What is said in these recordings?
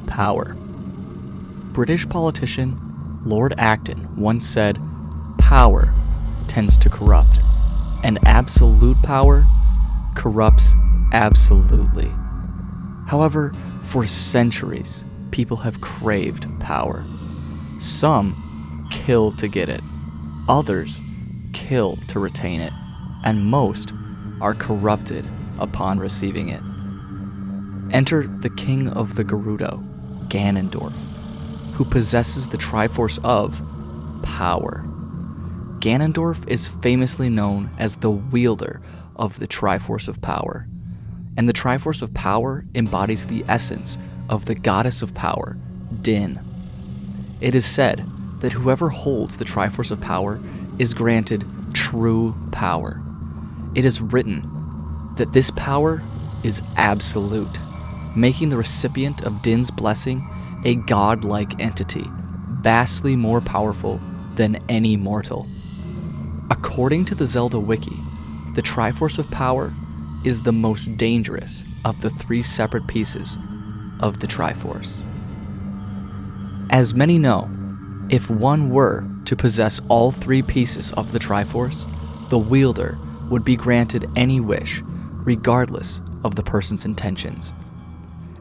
Power. British politician Lord Acton once said, "Power tends to corrupt, and absolute power corrupts absolutely." However, for centuries, people have craved power. Some kill to get it, others kill to retain it, and most are corrupted upon receiving it. Enter the king of the Gerudo, Ganondorf, who possesses the Triforce of power. Ganondorf is famously known as the wielder of the Triforce of Power, and the Triforce of Power embodies the essence of the goddess of power, Din. It is said that whoever holds the Triforce of Power is granted true power. It is written that this power is absolute, making the recipient of Din's blessing a godlike entity, vastly more powerful than any mortal. According to the Zelda Wiki, the Triforce of Power is the most dangerous of the three separate pieces of the Triforce. As many know, if one were to possess all three pieces of the Triforce, the wielder would be granted any wish, regardless of the person's intentions.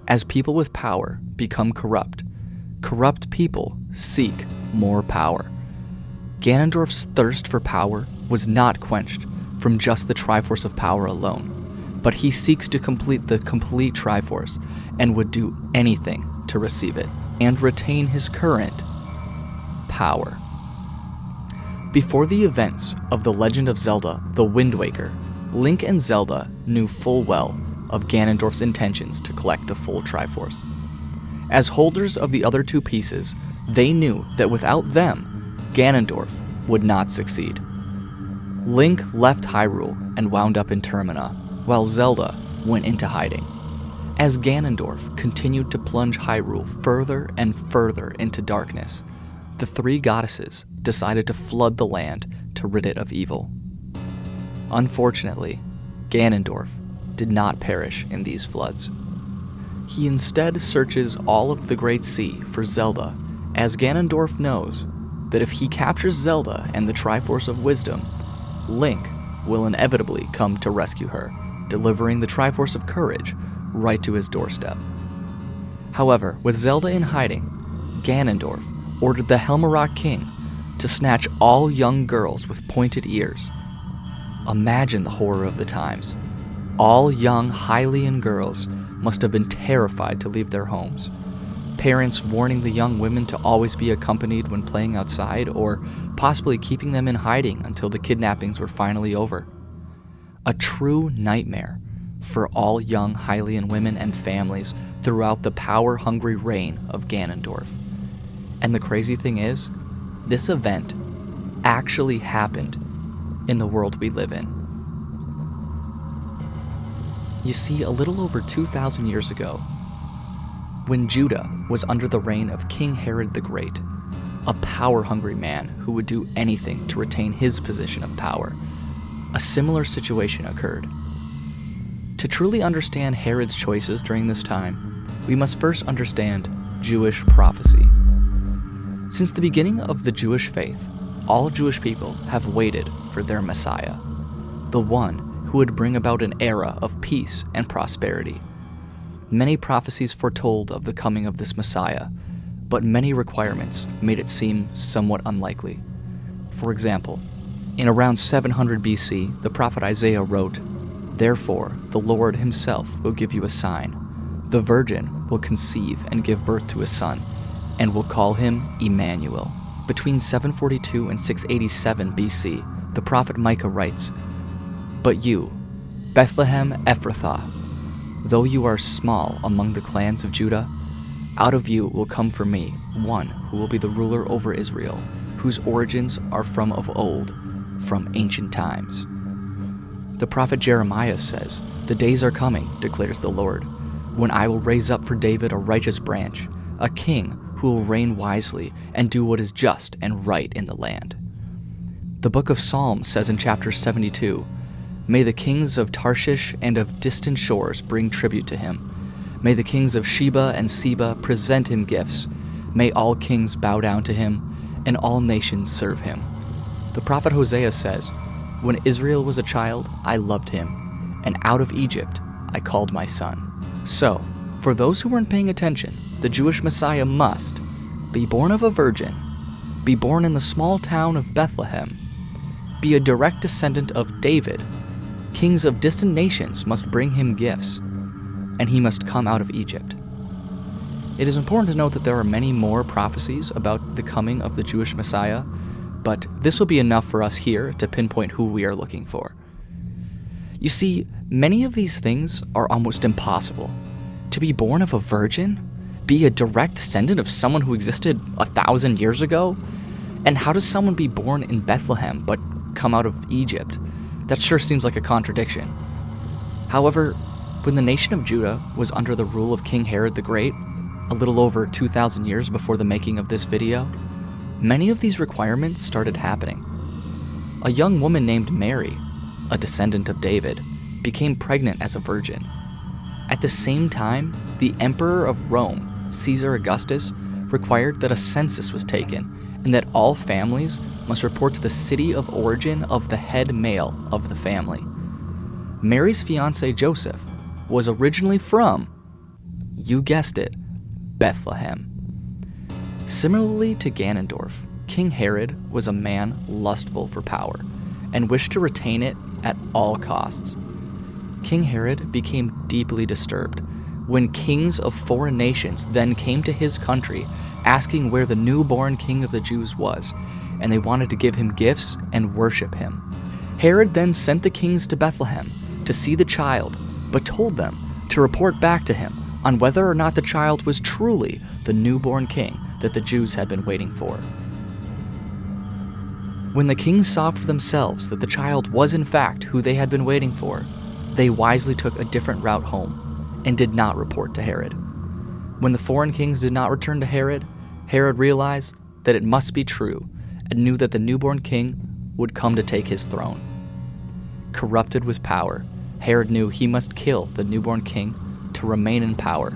As people with power become corrupt, corrupt people seek more power. Ganondorf's thirst for power was not quenched from just the Triforce of Power alone, but he seeks to complete the complete Triforce and would do anything to receive it and retain his current power. Before the events of The Legend of Zelda: The Wind Waker, Link and Zelda knew full well of Ganondorf's intentions to collect the full Triforce. As holders of the other two pieces, they knew that without them, Ganondorf would not succeed. Link left Hyrule and wound up in Termina, while Zelda went into hiding. As Ganondorf continued to plunge Hyrule further and further into darkness, the three goddesses decided to flood the land to rid it of evil. Unfortunately, Ganondorf did not perish in these floods. He instead searches all of the Great Sea for Zelda, as Ganondorf knows that if he captures Zelda and the Triforce of Wisdom, Link will inevitably come to rescue her, delivering the Triforce of Courage right to his doorstep. However, with Zelda in hiding, Ganondorf ordered the Helmarok King to snatch all young girls with pointed ears. Imagine the horror of the times. All young Hylian girls must have been terrified to leave their homes, parents warning the young women to always be accompanied when playing outside, or possibly keeping them in hiding until the kidnappings were finally over. A true nightmare for all young Hylian women and families throughout the power-hungry reign of Ganondorf. And the crazy thing is, this event actually happened in the world we live in. You see, a little over 2,000 years ago, when Judah was under the reign of King Herod the Great, a power-hungry man who would do anything to retain his position of power, a similar situation occurred. To truly understand Herod's choices during this time, we must first understand Jewish prophecy. Since the beginning of the Jewish faith, all Jewish people have waited for their Messiah, the one who would bring about an era of peace and prosperity. Many prophecies foretold of the coming of this Messiah, but many requirements made it seem somewhat unlikely. For example, in around 700 BC, the prophet Isaiah wrote, "Therefore, the Lord himself will give you a sign. The virgin will conceive and give birth to a son, and will call him Emmanuel." Between 742 and 687 BC, the prophet Micah writes, "But you, Bethlehem Ephrathah, though you are small among the clans of Judah, out of you will come for me one who will be the ruler over Israel, whose origins are from of old, from ancient times." The prophet Jeremiah says, "The days are coming, declares the Lord, when I will raise up for David a righteous branch, a king who will reign wisely and do what is just and right in the land." The book of Psalms says in chapter 72, May the kings of Tarshish and of distant shores bring tribute to him. May the kings of Sheba and Seba present him gifts. May all kings bow down to him, and all nations serve him. The prophet Hosea says, "When Israel was a child, I loved him, and out of Egypt I called my son." So, for those who weren't paying attention, the Jewish Messiah must be born of a virgin, be born in the small town of Bethlehem, be a direct descendant of David. Kings of distant nations must bring him gifts, and he must come out of Egypt. It is important to note that there are many more prophecies about the coming of the Jewish Messiah, but this will be enough for us here to pinpoint who we are looking for. You see, many of these things are almost impossible. To be born of a virgin? Be a direct descendant of someone who existed 1,000 years ago? And how does someone be born in Bethlehem but come out of Egypt? That sure seems like a contradiction. However, when the nation of Judah was under the rule of King Herod the Great, a little over 2,000 years before the making of this video, many of these requirements started happening. A young woman named Mary, a descendant of David, became pregnant as a virgin. At the same time, the Emperor of Rome, Caesar Augustus, required that a census was taken and that all families must report to the city of origin of the head male of the family. Mary's fiancé Joseph was originally from, you guessed it, Bethlehem. Similarly to Ganondorf, King Herod was a man lustful for power and wished to retain it at all costs. King Herod became deeply disturbed when kings of foreign nations then came to his country asking where the newborn king of the Jews was, and they wanted to give him gifts and worship him. Herod then sent the kings to Bethlehem to see the child, but told them to report back to him on whether or not the child was truly the newborn king that the Jews had been waiting for. When the kings saw for themselves that the child was in fact who they had been waiting for, they wisely took a different route home and did not report to Herod. When the foreign kings did not return to Herod, Herod realized that it must be true and knew that the newborn king would come to take his throne. Corrupted with power, Herod knew he must kill the newborn king to remain in power,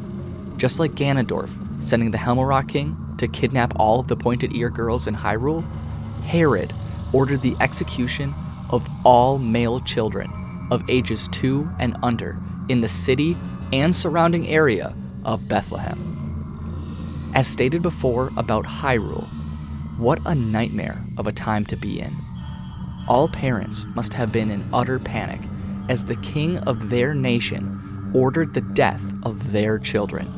just like Ganondorf sending the Helmorock king to kidnap all of the pointed-ear girls in Hyrule. Herod ordered the execution of all male children of ages 2 and under in the city and surrounding area of Bethlehem. As stated before about Hyrule, what a nightmare of a time to be in. All parents must have been in utter panic as the king of their nation ordered the death of their children.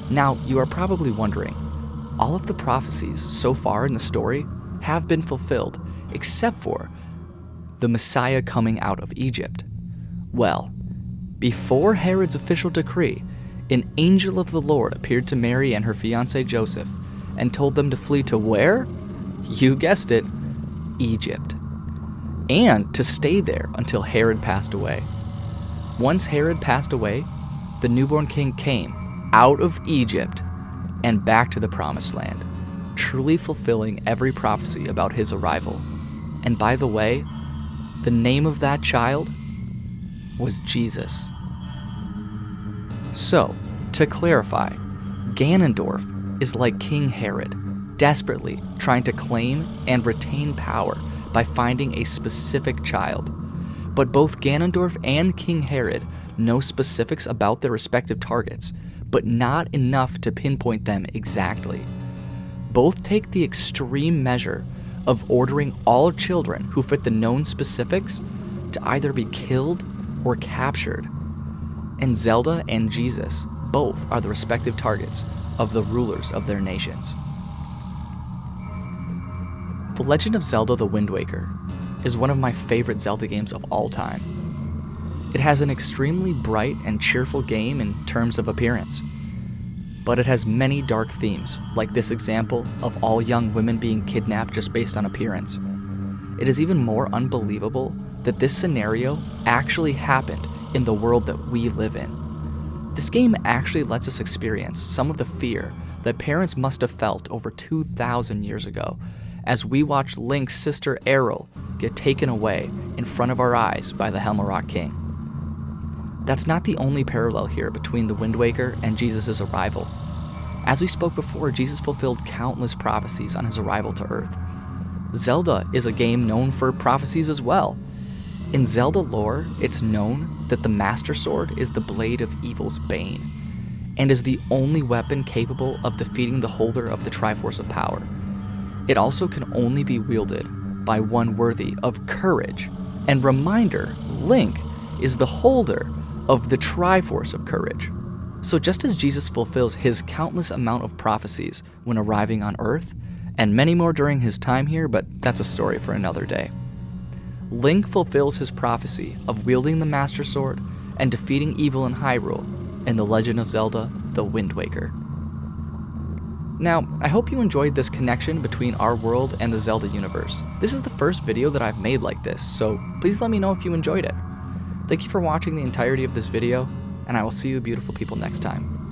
Now, you are probably wondering, all of the prophecies so far in the story have been fulfilled, except for the Messiah coming out of Egypt. Well, before Herod's official decree, an angel of the Lord appeared to Mary and her fiancé Joseph and told them to flee to where? You guessed it, Egypt. And to stay there until Herod passed away. Once Herod passed away, the newborn king came out of Egypt and back to the promised land, truly fulfilling every prophecy about his arrival. And by the way, the name of that child was Jesus. So, to clarify, Ganondorf is like King Herod, desperately trying to claim and retain power by finding a specific child. But both Ganondorf and King Herod know specifics about their respective targets, but not enough to pinpoint them exactly. Both take the extreme measure of ordering all children who fit the known specifics to either be killed or captured. And Zelda and Jesus both are the respective targets of the rulers of their nations. The Legend of Zelda: The Wind Waker is one of my favorite Zelda games of all time. It has an extremely bright and cheerful game in terms of appearance, but it has many dark themes, like this example of all young women being kidnapped just based on appearance. It is even more unbelievable that this scenario actually happened in the world that we live in. This game actually lets us experience some of the fear that parents must have felt over 2,000 years ago as we watch Link's sister Aryll get taken away in front of our eyes by the Helmarock King. That's not the only parallel here between the Wind Waker and Jesus' arrival. As we spoke before, Jesus fulfilled countless prophecies on his arrival to Earth. Zelda is a game known for prophecies as well. In Zelda lore, it's known that the Master Sword is the blade of evil's bane, and is the only weapon capable of defeating the holder of the Triforce of Power. It also can only be wielded by one worthy of courage. And reminder, Link is the holder of the Triforce of Courage. So just as Jesus fulfills his countless amount of prophecies when arriving on Earth, and many more during his time here, but that's a story for another day, Link fulfills his prophecy of wielding the Master Sword and defeating evil in Hyrule in The Legend of Zelda: The Wind Waker. Now, I hope you enjoyed this connection between our world and the Zelda universe. This is the first video that I've made like this, so please let me know if you enjoyed it. Thank you for watching the entirety of this video, and I will see you beautiful people next time.